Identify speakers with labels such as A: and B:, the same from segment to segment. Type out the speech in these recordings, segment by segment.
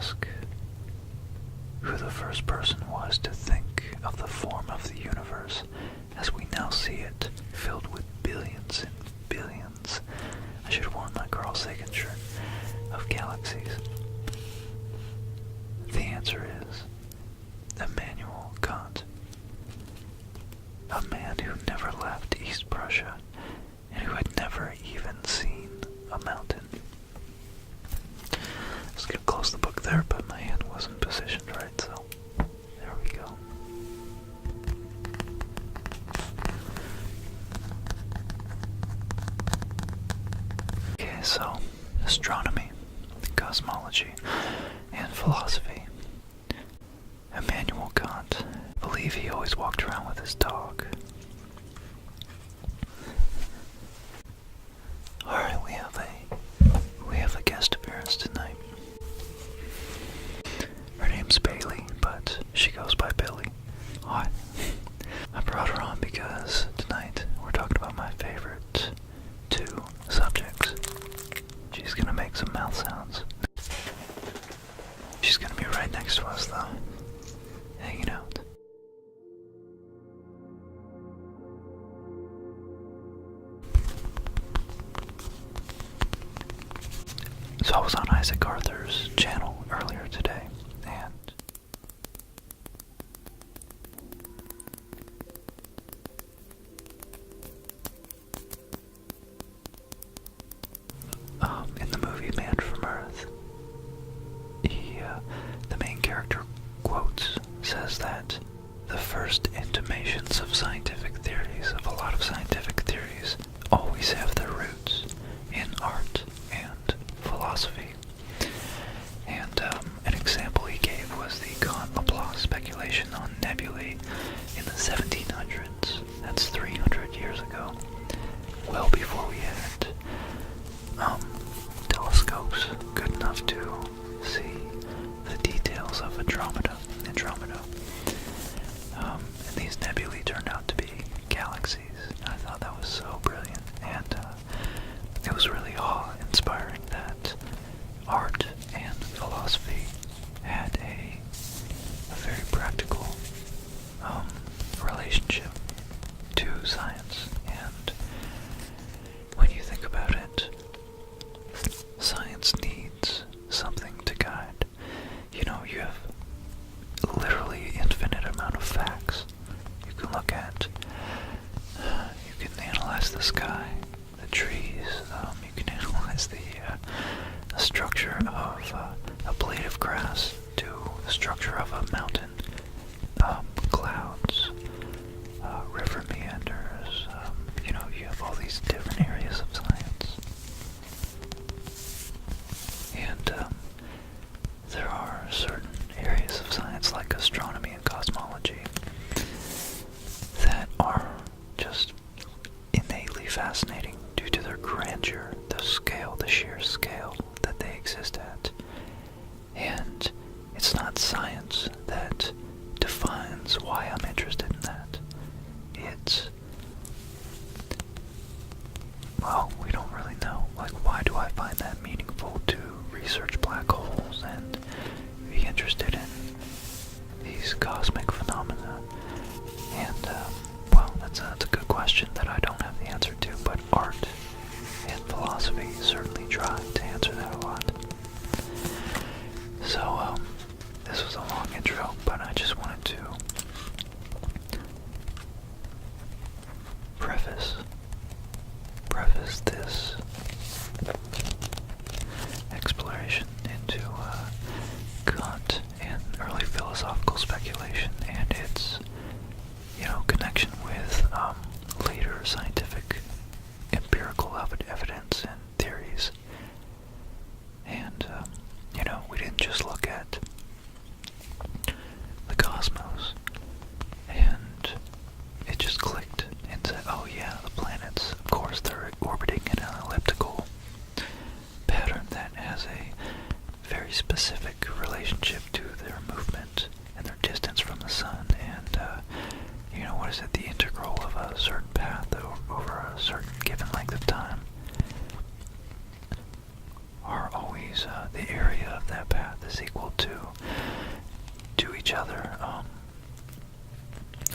A: ask who the first person was to think of the form of the universe as we now see it, filled with billions and billions, I should have worn my Carl Sagan shirt, of galaxies. The answer is Immanuel Kant, a man who never left East Prussia and who had never even seen a mountain. I was going to close the book there, but my hand wasn't positioned right, so there we go. Okay, so astronomy, cosmology, and philosophy. Immanuel Kant, I believe he always walked around with his dog. Alright, we have a guest appearance tonight. Her name's Bailey, but she goes by Billy. Hi. I brought her on because tonight we're talking about my favorite two subjects. She's gonna make some mouth sounds. She's gonna be right next to us though, hanging out. So I was on Isaac Arthur's channel earlier today, and in the movie Man from Earth, the main character quotes, says that the first intimations of scientific theories, of a lot of scientific theories, always have their roots in art and philosophy. And an example he gave was the Laplace speculation on nebulae in the 1700s. That's 300 years ago, well before we had telescopes good enough to see the details of Andromeda. And these nebulae turned out to be galaxies. I thought that was so brilliant, and it was really awe-inspiring that art and philosophy had a very practical relationship to science. And when you think about it, science needs something to guide. You know, you have literally infinite amount of facts. You can look at, you can analyze the sky, the trees, you can analyze the structure of a blade of grass to the structure of a mountain, clouds, river meanders, you know, you have all these different areas of science. And there are certain areas of science like astronomy and cosmology that are just innately fascinating due to their grandeur, the scale, the sheer scale that they exist at. And it's not science that defines why I'm interested in that. It's, well, we don't really know. Like, why do I find that meaningful to research black holes and be interested in these cosmic phenomena? And, well, that's a good question that I don't have the answer to, but art and philosophy certainly try to answer that a lot. So, this was a long intro, but I just wanted to preface this exploration into Kant and early philosophical speculation and its, you know, connection with later scientific empirical evidence and theories. And you know, we didn't just look at the cosmos and it just clicked and said, oh yeah, the planets, of course, they're orbiting in an elliptical pattern that has a very specific relationship to their movement and their distance from the sun. And you know, what is it, the integral of a certain path over a certain given length of time are always, the area of that path is equal to each other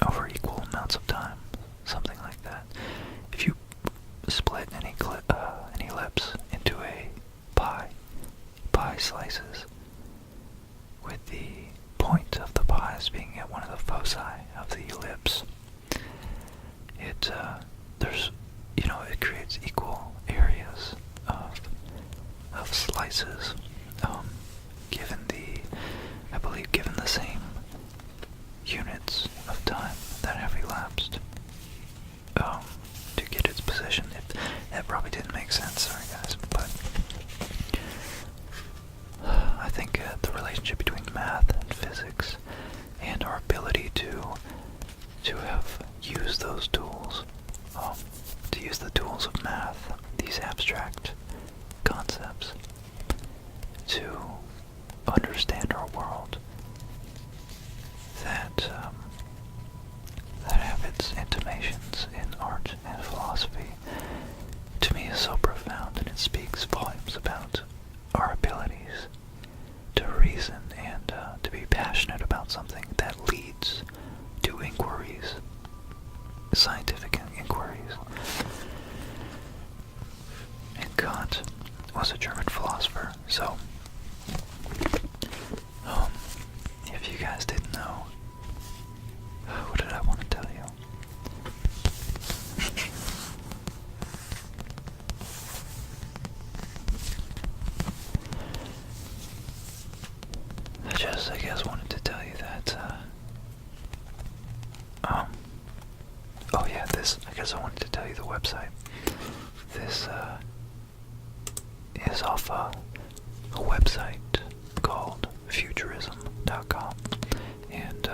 A: over equal amounts of time, something like that. If you split any ellipse into a pie slices, with the point of the pies being at one of the foci of the ellipse, it creates equal areas of slices, given the same units of time that have elapsed to get its position. That probably didn't make sense, sorry guys, but I think the relationship between math and physics and our ability to have used those tools, to use the tools of math, these abstract concepts, to understand our world, that have its intimations in art and philosophy, to me is so profound, and it speaks volumes about our abilities to reason and to be passionate about something that leads to inquiries, scientific inquiries. And Kant was a German philosopher, so if you guys didn't know, what did I want to tell you? I guess wanted to tell you that, I wanted to tell you the website. This, is off a website called futurism.com, and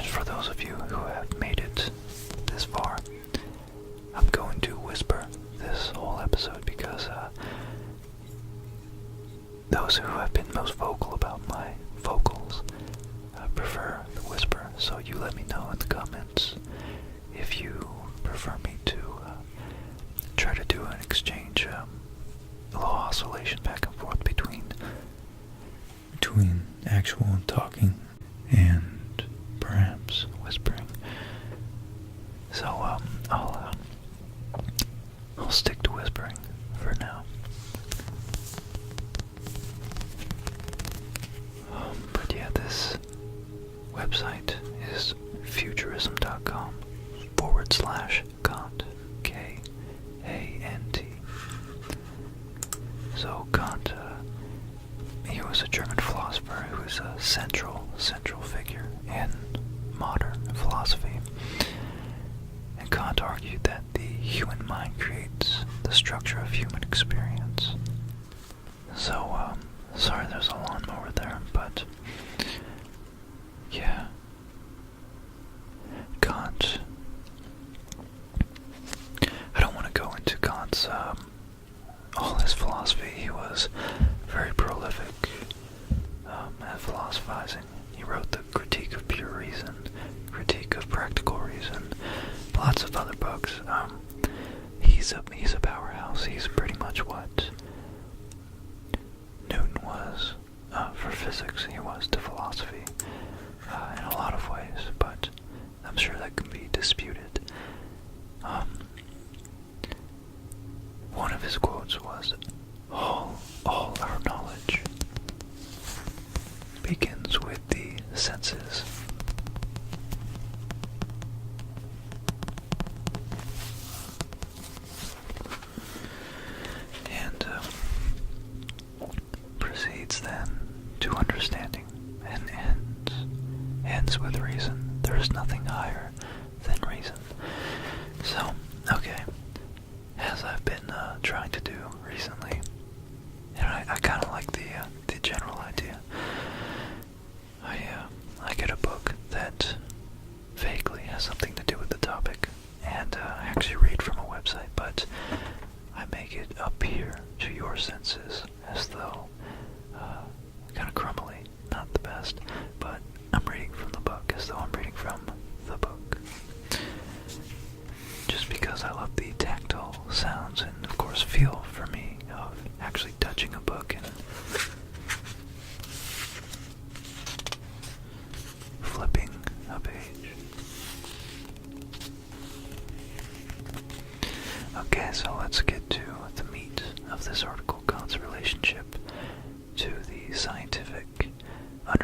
A: for those of you who have made it this far, I'm going to whisper this whole episode because, those who have been most vocal about my vocals prefer the whisper, so you let me know in the comments if you prefer me to try to do an exchange, a little oscillation back and forth between actual talking and perhaps whispering. So I'll stick to whispering for now. But yeah, this website is futurism.com /Kant, K-A-N-T. So Kant, he was a German philosopher who was a central figure in modern philosophy. And Kant argued that the human mind creates the structure of human experience. So, sorry there's a lawnmower there, but yeah. Kant, I don't want to go into Kant's, all his philosophy. He was very prolific at philosophizing. He wrote the Critique of Pure Reason, Critique of Practical Reason, lots of other books. He's a powerhouse. He's pretty much what Newton was for physics. He was to philosophy in a lot of ways, but I'm sure that can be disputed. One of his quotes was, all our knowledge begins with the senses. And proceeds then to understanding, and ends with reason. There is nothing higher than reason. So, okay, as I've been trying to do recently, and I kind of like the general idea. I get a book that vaguely has something to do with the topic, and I actually read from a website, but I make it appear to your senses as though kind of crumbly, not the best, but I'm reading from the book as though I'm reading from the book. Just because I love the tactile sounds and, of course, feel for me of actually touching a book and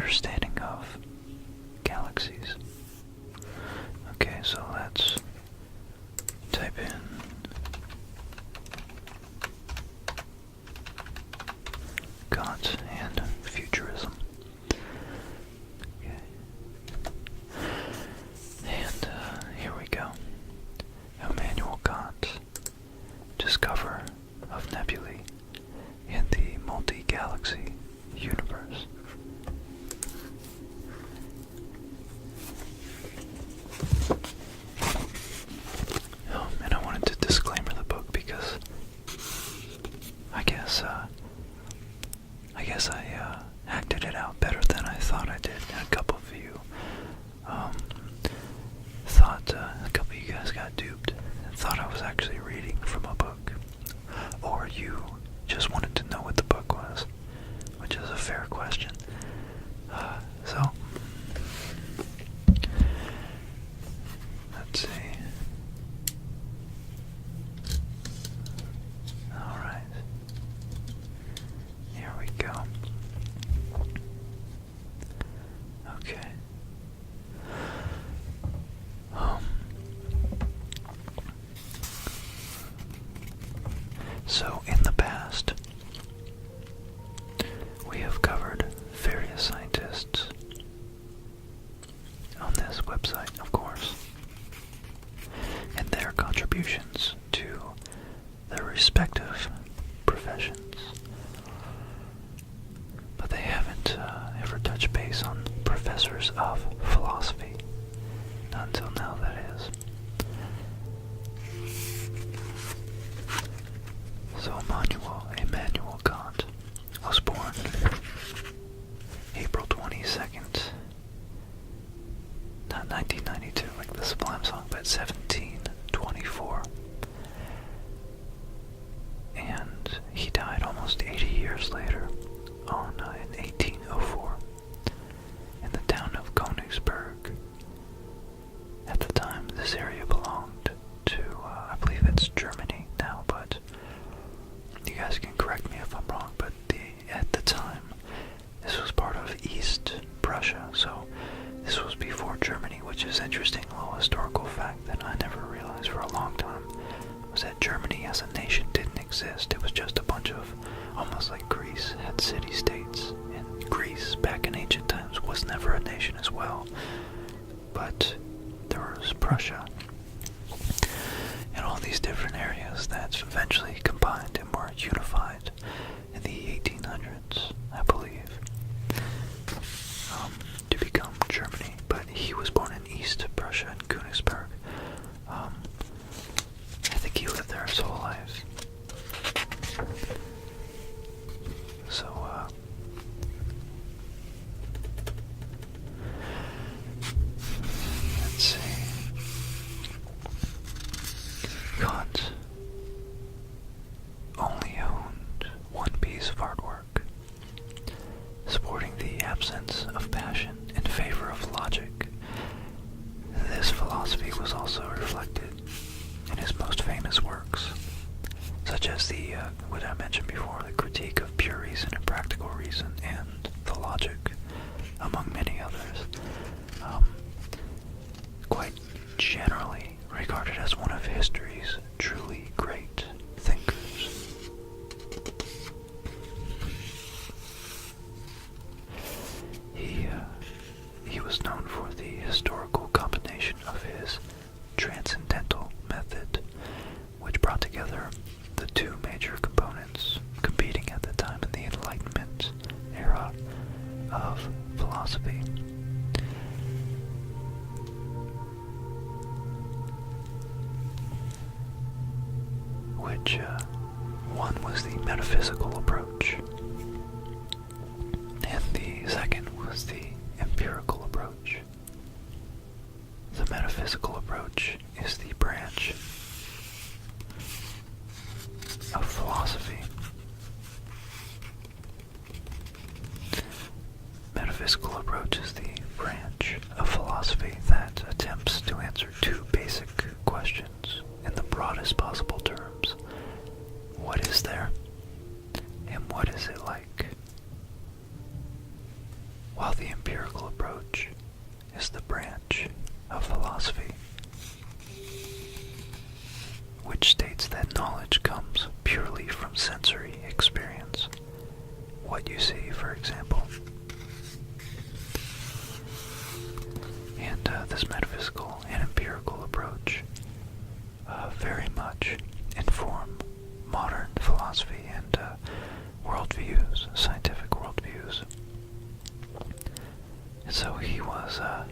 A: understanding of galaxies. Okay, so let's type in Kant and futurism. Okay. And here we go. Immanuel Kant, discoverer of nebulae in the multi-galaxy universe. And I wanted to disclaimer the book because I guess I acted it out better than I thought I did. And a couple of you thought, a couple of you guys got duped and thought I was actually reading from a book. Or you just wanted to know what the book was, which is a fair question. So, let's see. Alright. Here we go. Okay. So in the past, we have covered various scientists on this website, of course, and their contributions to their respective professions. But they haven't ever touched base on professors of philosophy. Not until now, that is. So Immanuel Kant was born April 22nd, not 1992 like the Sublime song, but 1724. And he died almost 80 years later in 1804 in the town of Königsberg. At the time, this area belonged to, I believe it's Germany now, but you guys can correct me if I'm wrong, but at the time, this was part of East Prussia, so this was before Germany, which is interesting. A little historical fact that I never realized for a long time was that Germany as a nation didn't exist. It was just a bunch of, almost like Greece had city-states, and Greece back in ancient times was never a nation as well. But there was Prussia and all these different areas that eventually combined and were unified in the 1800s, I believe, to become Germany. But he was born in East Prussia in Königsberg. I think he lived there his whole life. So, let's see. Kant only owned one piece of artwork, supporting the absence of passion in favor of logic. This philosophy was also reflected in his most famous works, such as what I mentioned before, the critique of pure reason and practical reason, and the logic, among many others. Quite generally regarded as one of history's truly great thinkers. He was known for the historical combination of his transcendental method, which brought together the two major components competing at the time in the Enlightenment era of philosophy. Which one was the metaphysical approach, and the second was the empirical approach. The metaphysical approach is the branch of philosophy. Metaphysical approach is the branch of philosophy that attempts to answer two basic questions in the broadest possible terms. What is there? And what is it like? while the empirical approach is the branch of philosophy which states that knowledge comes purely from sensory experience. What you see, for example. And this metaphysical and empirical approach very much inform modern philosophy and worldviews, scientific worldviews. And so he was, I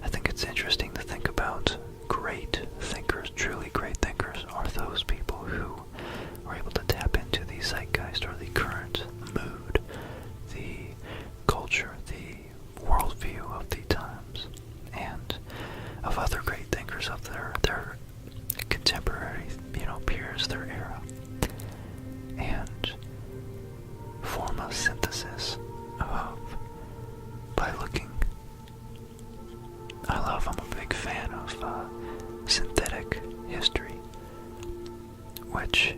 A: think it's interesting to think about great thinkers, truly great thinkers, are those people who are able to tap into the zeitgeist or the current mood, the culture, the worldview of the times, and of other great thinkers of their contemporary, peers, their era, and form a synthesis of, by looking, I'm a big fan of synthetic history, which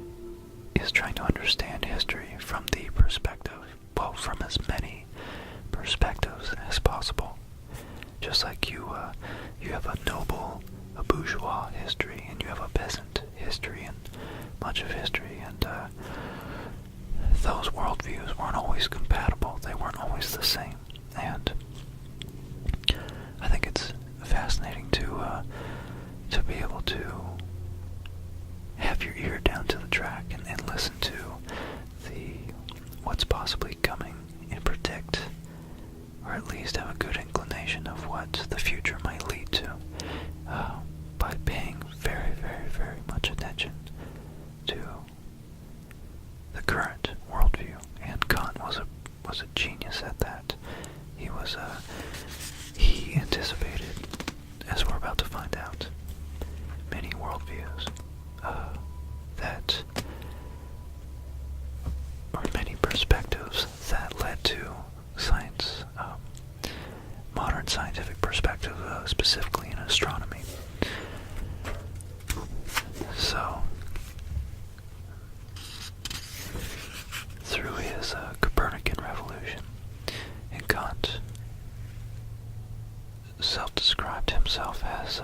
A: is trying to understand history from the perspective, from as many perspectives as possible. Just like you have a noble, a bourgeois history, and you have a peasant history, and much of history, and those worldviews weren't always compatible. They weren't always the same, and I think it's fascinating to be able to have your ear down to the track and listen to what's possibly coming and predict, or at least have a good inclination of what the future might lead to, by paying very, very, very much attention to the current worldview. And Kant was a genius at that. He anticipated, as we're about to find out, many worldviews or many perspectives that led to science, modern scientific perspective, specifically in astronomy. So, through his Copernican revolution, and Kant self-described himself as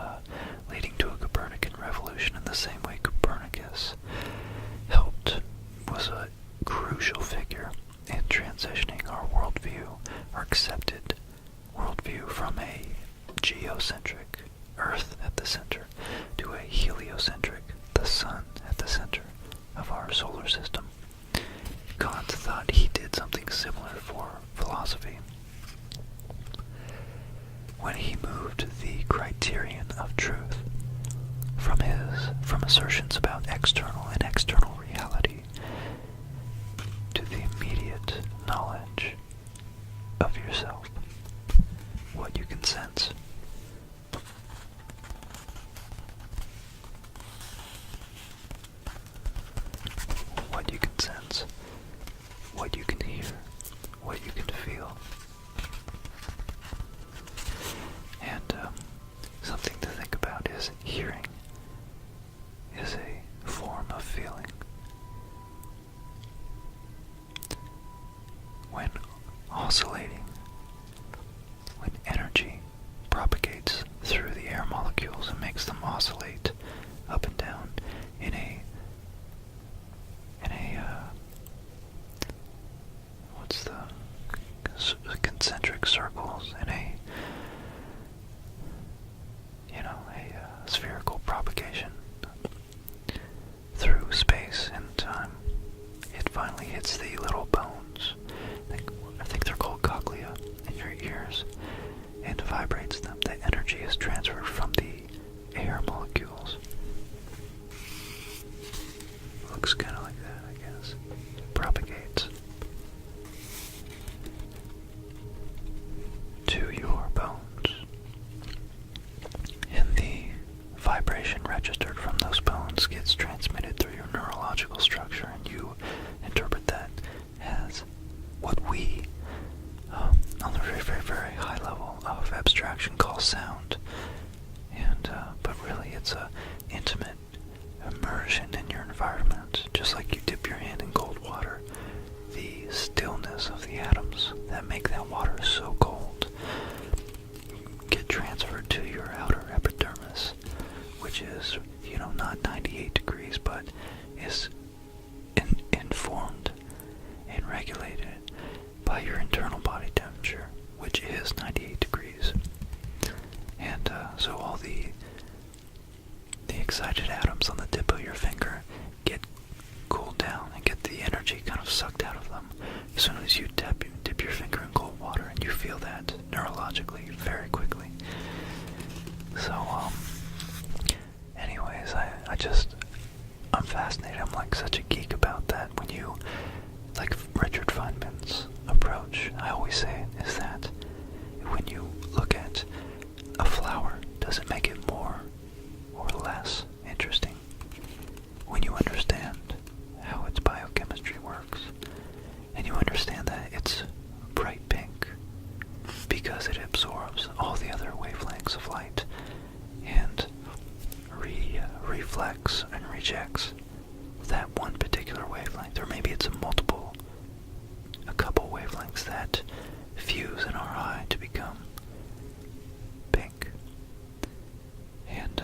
A: leading to a Copernican revolution in the same way Copernicus was a crucial figure in transitioning our worldview, our accepted worldview, from a geocentric, Earth at the center, to a heliocentric, the sun at the center of our solar system. Kant thought he did something similar for philosophy when he moved the criterion of truth from assertions about external and external reality to the immediate knowledge of yourself, what you can sense. What you can sense, what you can hear, what you can feel. And something to think about is hearing is a form of feeling. When oscillating, when energy propagates through the air molecules and makes them oscillate up and down energy kind of sucked out of them as soon as you dip your finger in cold water, and you feel that neurologically very quickly. So, anyways, I'm fascinated. I'm like such a geek about that. When you, like Richard Feynman's approach, I always say it, is that when you look at a flower, does it make it more or less interesting? When you understand how its biochemistry works, and you understand that it's bright pink because it absorbs all the other wavelengths of light and reflects and rejects that one particular wavelength, or maybe it's a couple wavelengths that fuse in our eye to become pink. And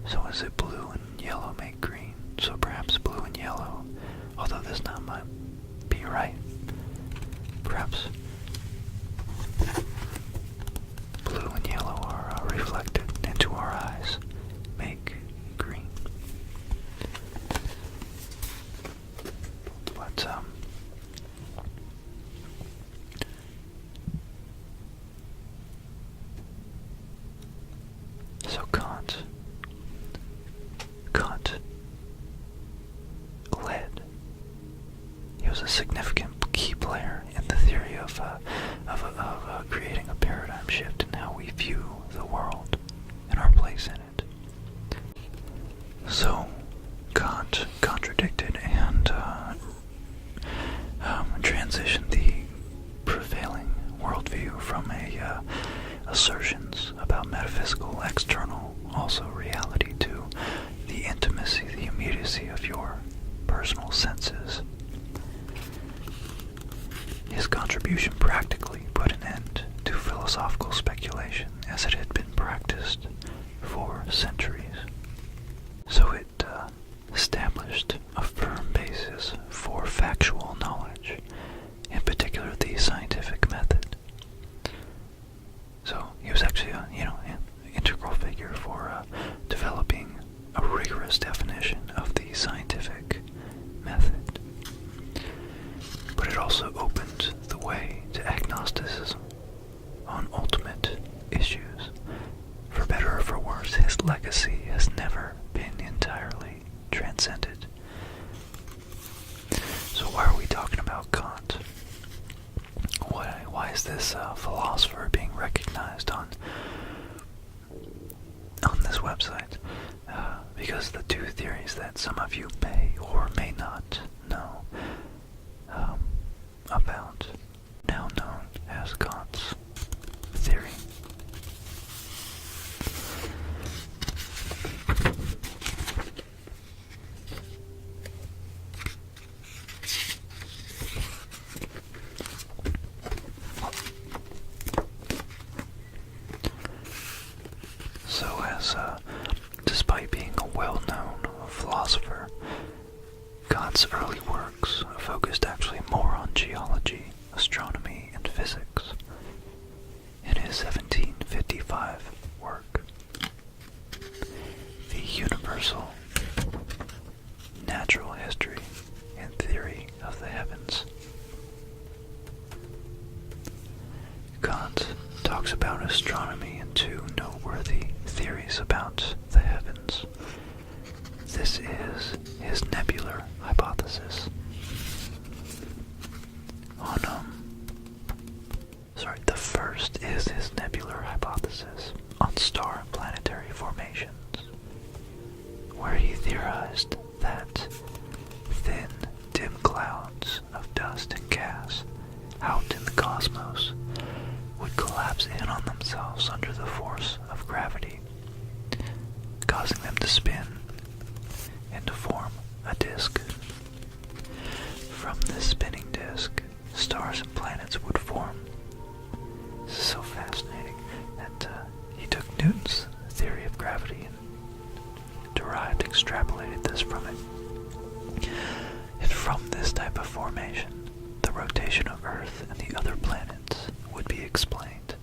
A: so is it blue and yellow make green? So perhaps blue and yellow, although this not might be right, perhaps blue and yellow are reflected into our eyes, make green. But so Kant led. He was a significant key player in the theory of creating a paradigm shift in how we view the world and our place in it. So Kant contradicted and transitioned the prevailing worldview from assertions about metaphysical, external, also reality, to the intimacy, the immediacy of your personal senses. His contribution practically put an end to philosophical speculation as it had been practiced for centuries. So it established a firm basis for factual knowledge, in particular the scientific method. So he was actually an integral figure for developing a rigorous definition of the scientific method. But it also opened the way to agnosticism on ultimate issues. For better or for worse, his legacy has never been entirely transcended. So why are we talking about Kant? Why is this philosopher being recognized on this website? Because the two theories that some of you may or may not know about, now known as Kant's theory. So despite being a well-known philosopher, Kant's early works focused actually more on geology, astronomy, and physics. In his 1755 work, The Universal Natural History and Theory of the Heavens, Kant talks about astronomy and two noteworthy theories about the heavens. This is his nebular hypothesis. The first is his nebular hypothesis on star and planetary formations, where he theorized that thin, dim clouds of dust and gas out in the cosmos would collapse in on themselves under the force of gravity, causing them to spin and to form a disk. From this spinning disk, stars and planets would form. This is so fascinating that he took Newton's theory of gravity and extrapolated this from it. And from this type of formation, the rotation of Earth and the other planets would be explained.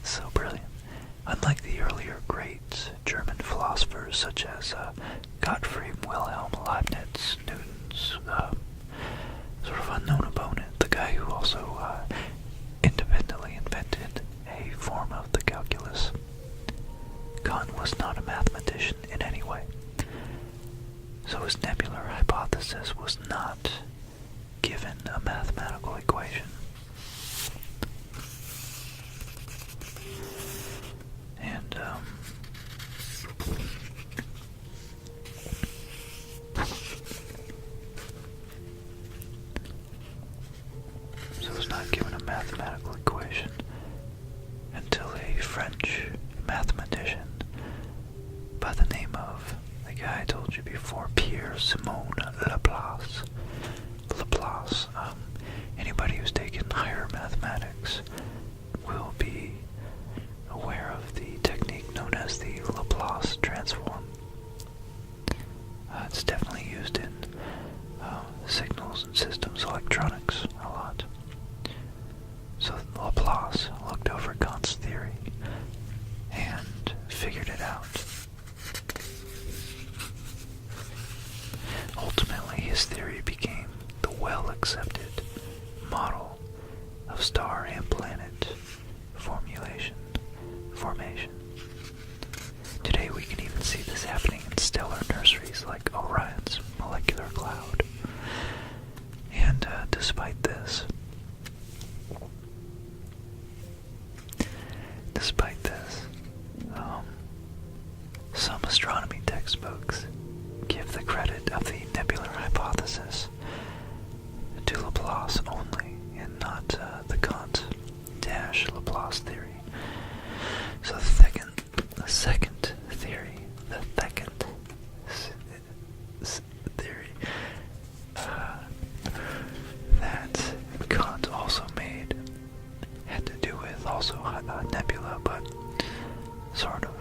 A: So brilliant. Unlike the earlier great German philosophers such as Gottfried Wilhelm Leibniz, Newton, nebular hypothesis was not given a mathematical equation. And, so it was not given a mathematical equation until a French mathematician by the name of the guy I told you before, Pierre-Simon Laplace. Anybody who's taken higher mathematics will be aware of the technique known as the Laplace transform. It's definitely used in signals and systems electronics a lot. So Laplace looked over Kant's theory and figured it out. Ultimately, his theory became the well-accepted model of star and planet formation. Today we can even see this happening in stellar nurseries like Orion's molecular cloud. And despite this, some astronomy textbooks give the credit of the nebular hypothesis to Laplace only, and not the Kant-Laplace theory. So the second theory that Kant also made had to do with also nebula, but sort of.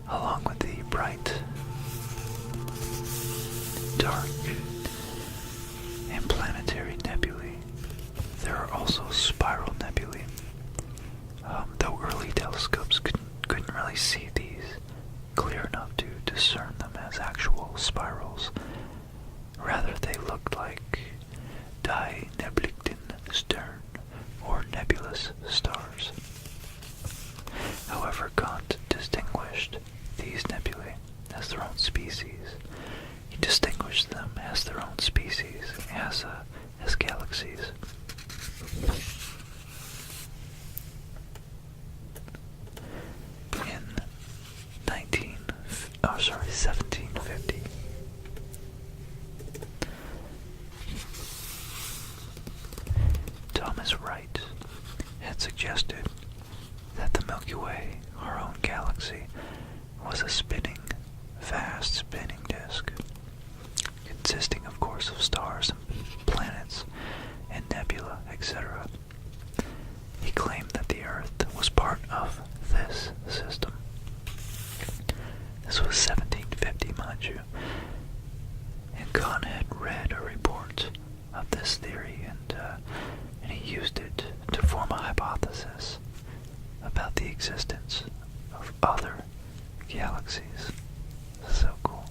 A: Along with the bright, dark, and planetary nebulae, there are also spiral nebulae. Though early telescopes couldn't really see these clear enough to discern them as actual spirals. Rather, they looked like Die Neblichten Stern, or nebulous stars. However, Kant distinguished these nebulae as their own species. He distinguished them as their own species, as galaxies. In 1750, Thomas Wright had suggested that the Milky Way, our own galaxy, was a vast spinning disk, consisting of course of stars and planets and nebula, etc. He claimed that the Earth was part of this system. This was 1750, mind you, and Kant had read a report of this theory, and he used it to form a hypothesis about the existence of other galaxies. So cool.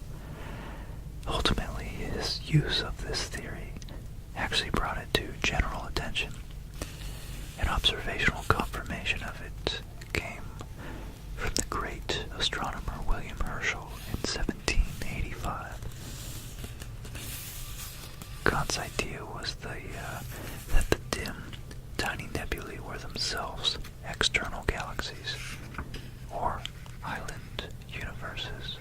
A: Ultimately, his use of this theory actually brought it to general attention. An observational confirmation of it came from the great astronomer William Herschel in 1785. Kant's idea was that the dim, tiny nebulae were themselves external galaxies, or island universes.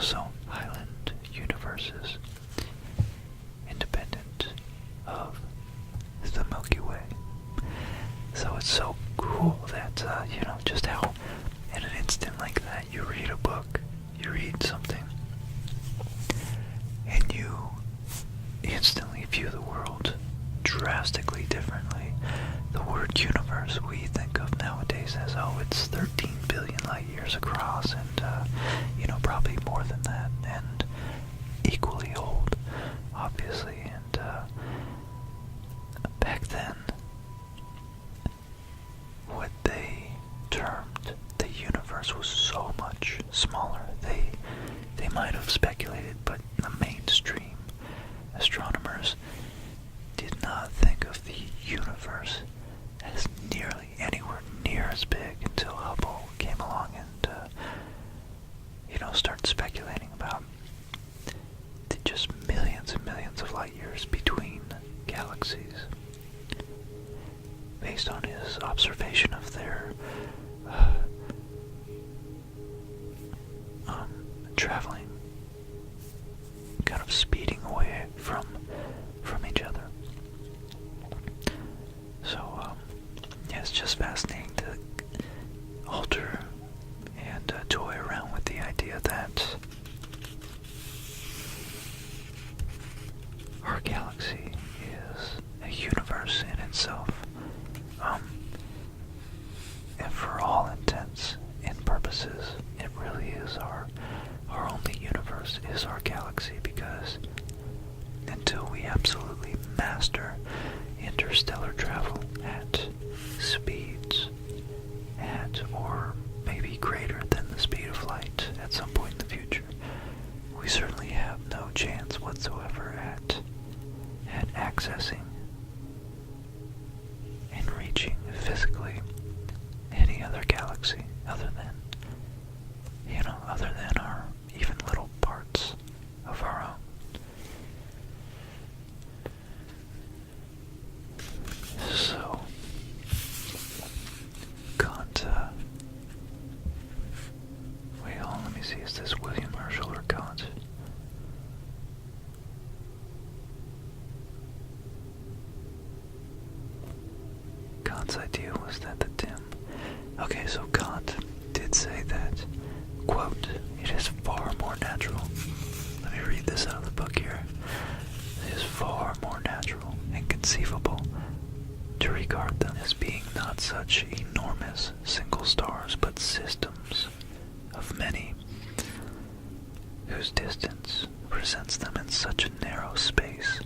A: So island universes, independent of the Milky Way. So it's so cool that, just how in an instant like that you read a book, you read something, and you instantly view the world drastically differently. The word universe we think of nowadays as, it's 13 billion light years across, and, probably more than that, and equally old, obviously, and, back then, what they termed the universe was so much smaller. They might have speculated, but the mainstream astronomers did not think of the universe as nearly anywhere near as big until Hubble came along and started speculating about kind of speeding away from each other. So, yeah, it's just fascinating to alter and toy around with the idea that our galaxy is a universe in itself. And for all intents and purposes, it really is our only universe is our galaxy, because until we absolutely master interstellar travel at speeds at or maybe greater than the speed of light at some point in the future, we certainly have no chance whatsoever at accessing and reaching physically any other galaxy other than our even little parts of our own. So, Kant, wait, hold on, let me see, is this William Herschel or Kant? Kant's idea was that the dim... Okay, so Kant did say that, quote, "It is far more natural," let me read this out of the book here, "it is far more natural and conceivable to regard them as being not such enormous single stars, but systems of many, whose distance presents them in such a narrow space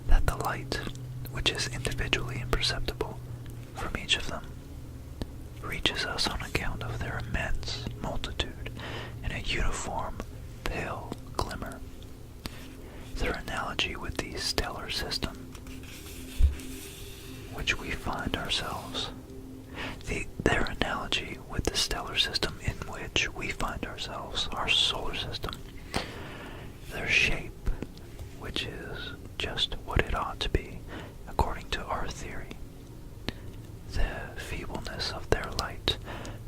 A: that the light, which is individually imperceptible from each of them, reaches us on account of their immense multitude in a uniform, pale glimmer. Their analogy with the stellar system, which we find ourselves, their analogy with the stellar system in which we find ourselves, our solar system, their shape, which is just what it ought to be, according to our theory, the feebleness of their light,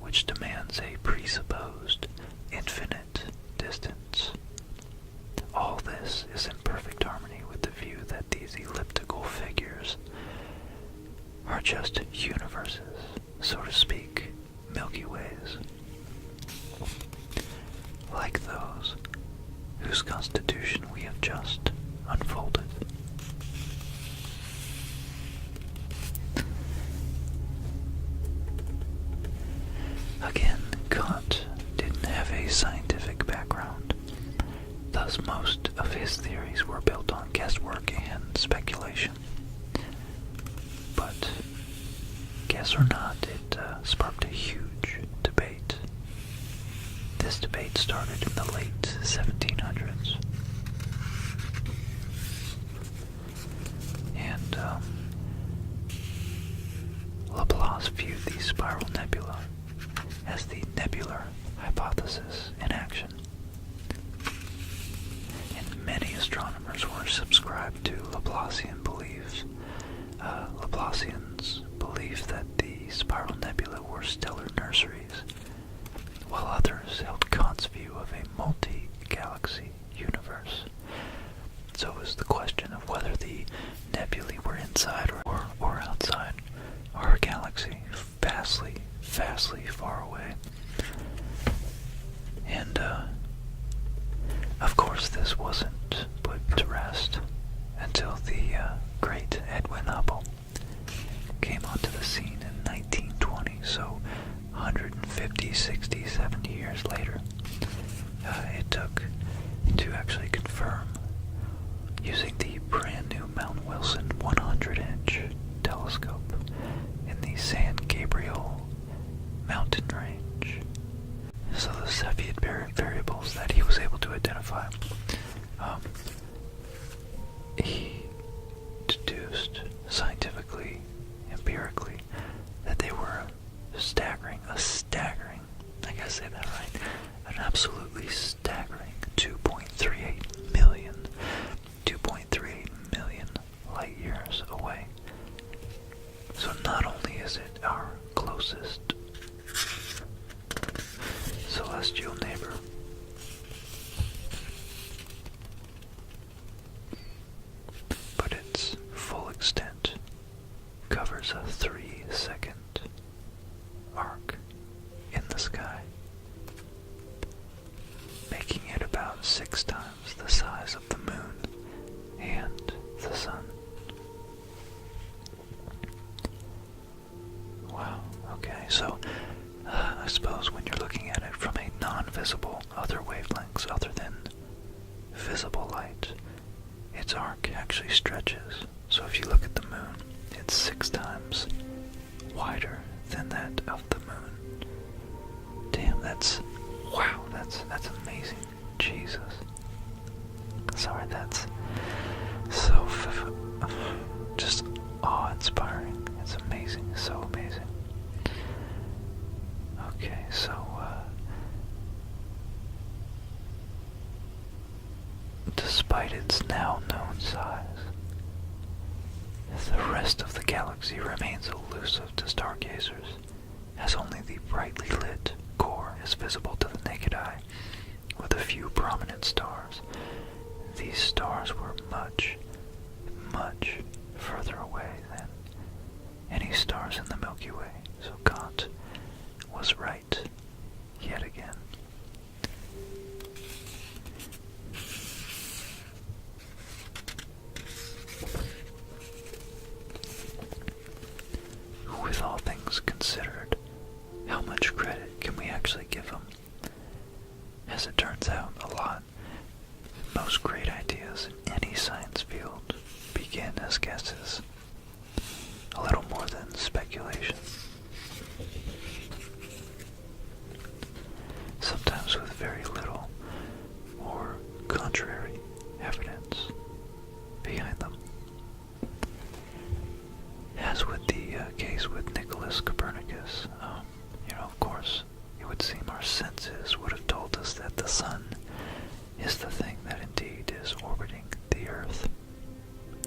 A: which demands a presupposed infinite distance. All this is in perfect harmony with the view that these elliptical figures are just universes, so to speak, Milky Ways, like those whose constitution we have just unfolded. Again, Kant didn't have a scientific background, thus most of his theories were built on guesswork and speculation. But, guess or not, it sparked a huge debate. This debate started in the late 1700s. And Laplace viewed the spiral nebula as the nebular hypothesis in action. And many astronomers were subscribed to Laplacian beliefs. Laplacians believed that the spiral nebula were stellar nurseries, while others held Kant's view of a multi-galaxy universe. So it was the question of whether the nebulae were inside or outside our galaxy, vastly far away. And, of course, this wasn't put to rest until the great Edwin Hubble came onto the scene in 1920, so 150, 60, 70 years later. It took to actually confirm, using the brand new Mount Wilson 100-inch telescope in the San Gabriel mountain range. So the Cepheid variables that he was able to identify, he deduced scientifically, empirically, that they were a staggering, I gotta say that right, an absolutely staggering 2.38 million light years away. So not only is it our closest celestial neighbor, covers a 3-second arc in the sky, making it about 6 times the size of the moon and the sun. Wow, okay, so I suppose when you're looking at it from a non-visible other wavelengths other than visible light, its arc actually stretches. So if you look at the moon, it's 6 times wider than that of the moon. Damn, wow, that's amazing. Jesus. Sorry, that's so just awe-inspiring. It's amazing, so amazing. Okay, so despite its now known size, the rest of the galaxy remains elusive to stargazers, as only the brightly lit core is visible to the naked eye, with a few prominent stars. These stars were much, much further away than any stars in the Milky Way, so Kant was right yet again. With all things considered, how much credit can we actually give them? As it turns out, a lot. Most great ideas in any science field begin as guesses, a little more than speculation. Sometimes with very little or contrary evidence behind them. As with the case with Nicholas Copernicus, of course, it would seem our senses would have told us that the sun is the thing that indeed is orbiting the Earth.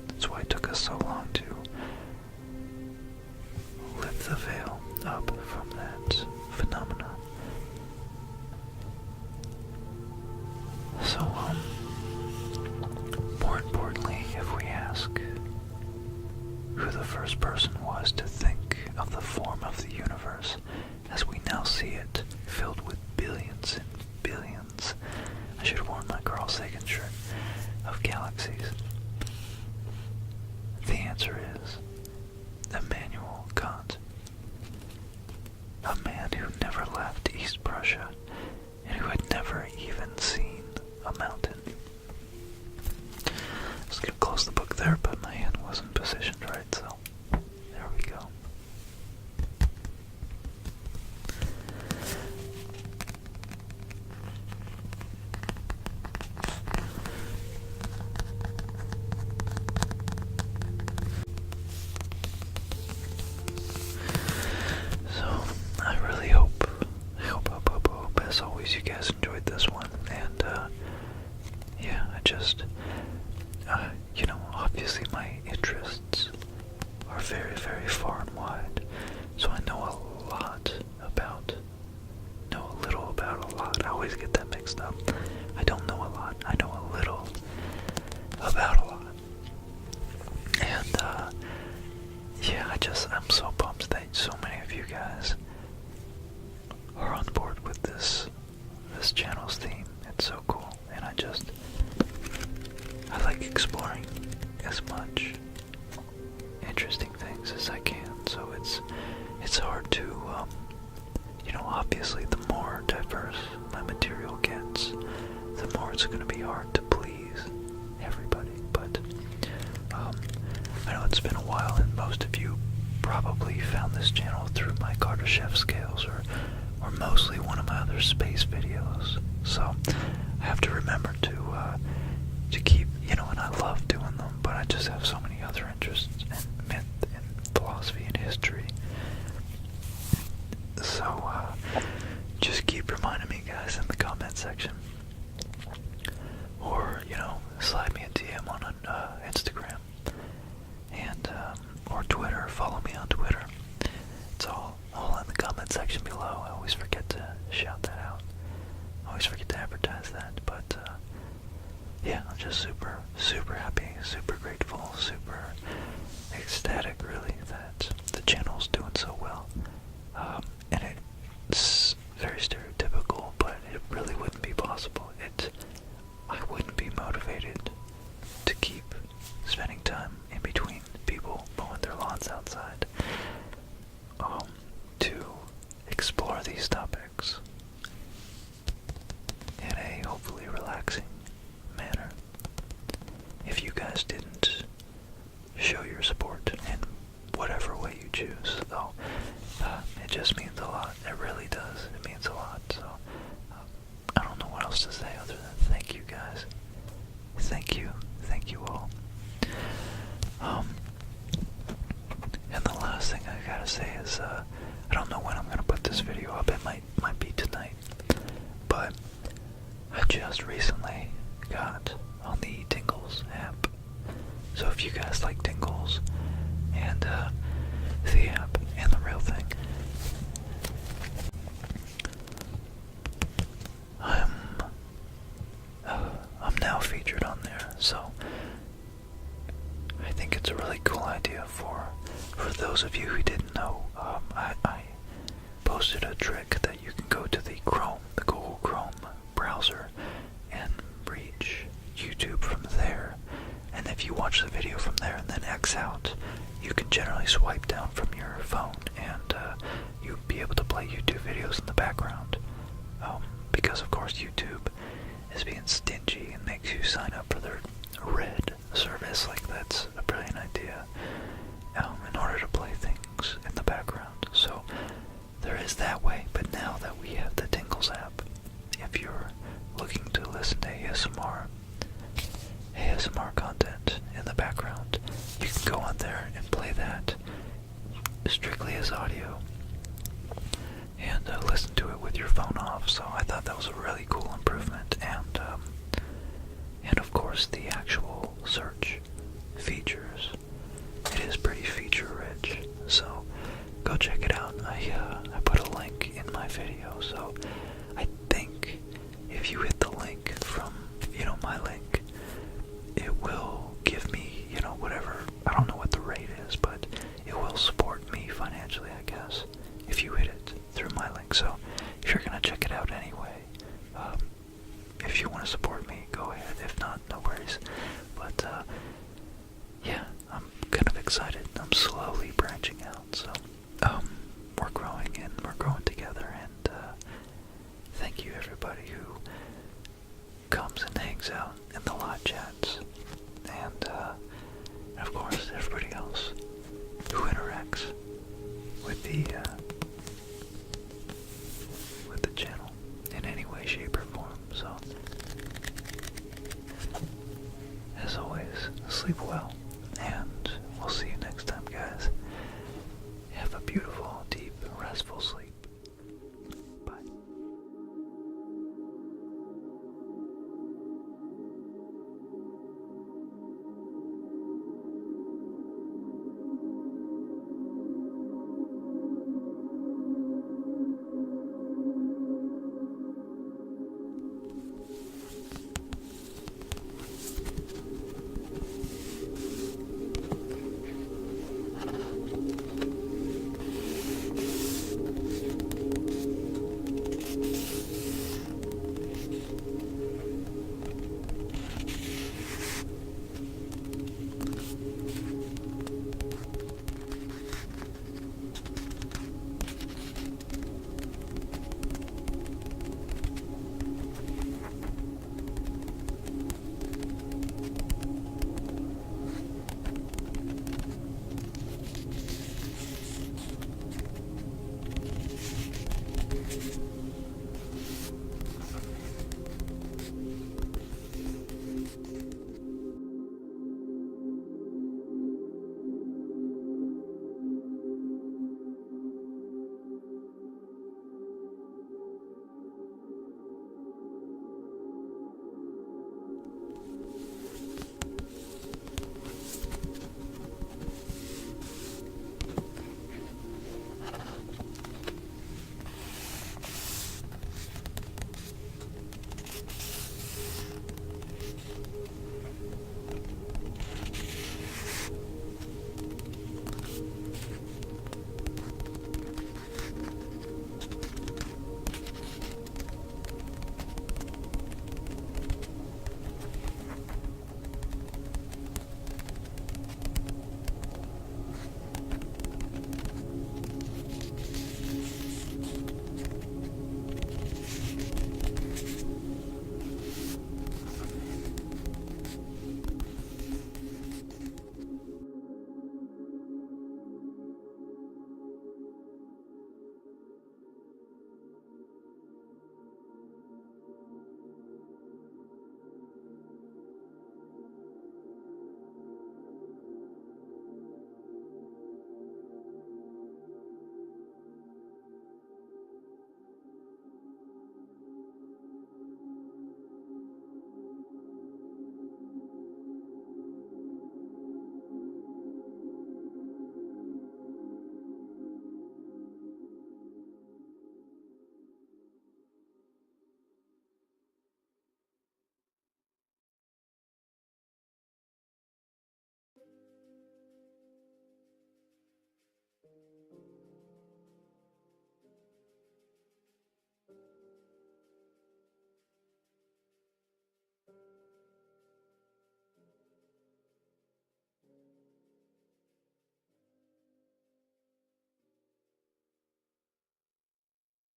A: That's why it took us so long to lift the veil up from that phenomenon. So, more importantly, if we ask who the first person was to think of the form of the universe as we now see it, filled with billions and billions, I should have worn my Carl Sagan shirt, of galaxies, the answer is Immanuel Kant, a man who never left East Prussia and who had never even seen a mountain. I was going to close the book there, but my hand wasn't positioned right, so there we go. So, I really hope, as always, you guys enjoyed this one, and, yeah, obviously my interests are very, very far and wide, so I know a little about a lot. I always get that mixed up. I don't know a lot. I know a little about a lot. And, I'm so pumped that so many of you guys are on board with this channel's theme. It's so cool, and I like exploring as much interesting things as I can, so it's hard to, obviously the more diverse my material gets, the more it's going to be hard to please everybody, but I know it's been a while, and most of you probably found this channel through my Kardashev scales, or mostly one of my other space videos, so I have to remember to keep, and I love doing them, but I just have so many other interests in myth and philosophy and history, so just keep reminding me, guys, in the comment section, or, slide me a DM on Instagram, and, or Twitter, follow me on Twitter. It's all in the comment section below. I always forget to shout that out. I always forget to advertise that, but, yeah, I'm just super happy, super grateful, super ecstatic, really, that the channel's doing so well. And it's very stereotypical, but it really wouldn't be possible. I wouldn't be motivated to keep spending time in between people mowing their lawns outside, to explore these topics in a hopefully relaxing manner. If you guys didn't show your support in whatever way you choose, though, it just means a lot. It really does. It means a lot. So I don't know what else to say other than thank you guys. Thank you all. And the last thing I gotta say is, I don't know when I'm gonna put this video up. It might be tonight, but I just recently got on the Tingles app. So if you guys like Tingles and the app and the real thing, I'm now featured on there. So I think it's a really cool idea for those of you who didn't know. I posted a trick that you can go to the Google Chrome browser and reach YouTube from there. And if you watch the video from there and then X out, you can generally swipe down from your phone and you'll be able to play YouTube videos in the background. Because of course YouTube is being stingy and makes you sign up for their Red service. Like, that's a brilliant idea, in order to play things in the background. So there is that way, but now that we have the Tingles app, if you're looking to listen to ASMR content in the background, you can go on there and play that strictly as audio and listen to it with your phone off. So I thought that was a really cool improvement, and of course the actual search features, it is pretty feature rich, so go check it out. I put a link in my video, so I think if you hit the link from, my link, it will give me, whatever, I don't know what the rate is, but it will support me financially, I guess, if you hit it through my link. So if you're gonna check it out anyway, if you want to support me, go ahead. If not, no worries. But yeah, I'm kind of excited. I'm slowly branching out, so we're growing and we're growing together, and thank you everybody who comes and hangs out in the live chats, and of course everybody else who interacts with the channel in any way, shape, or form. So as always, sleep well.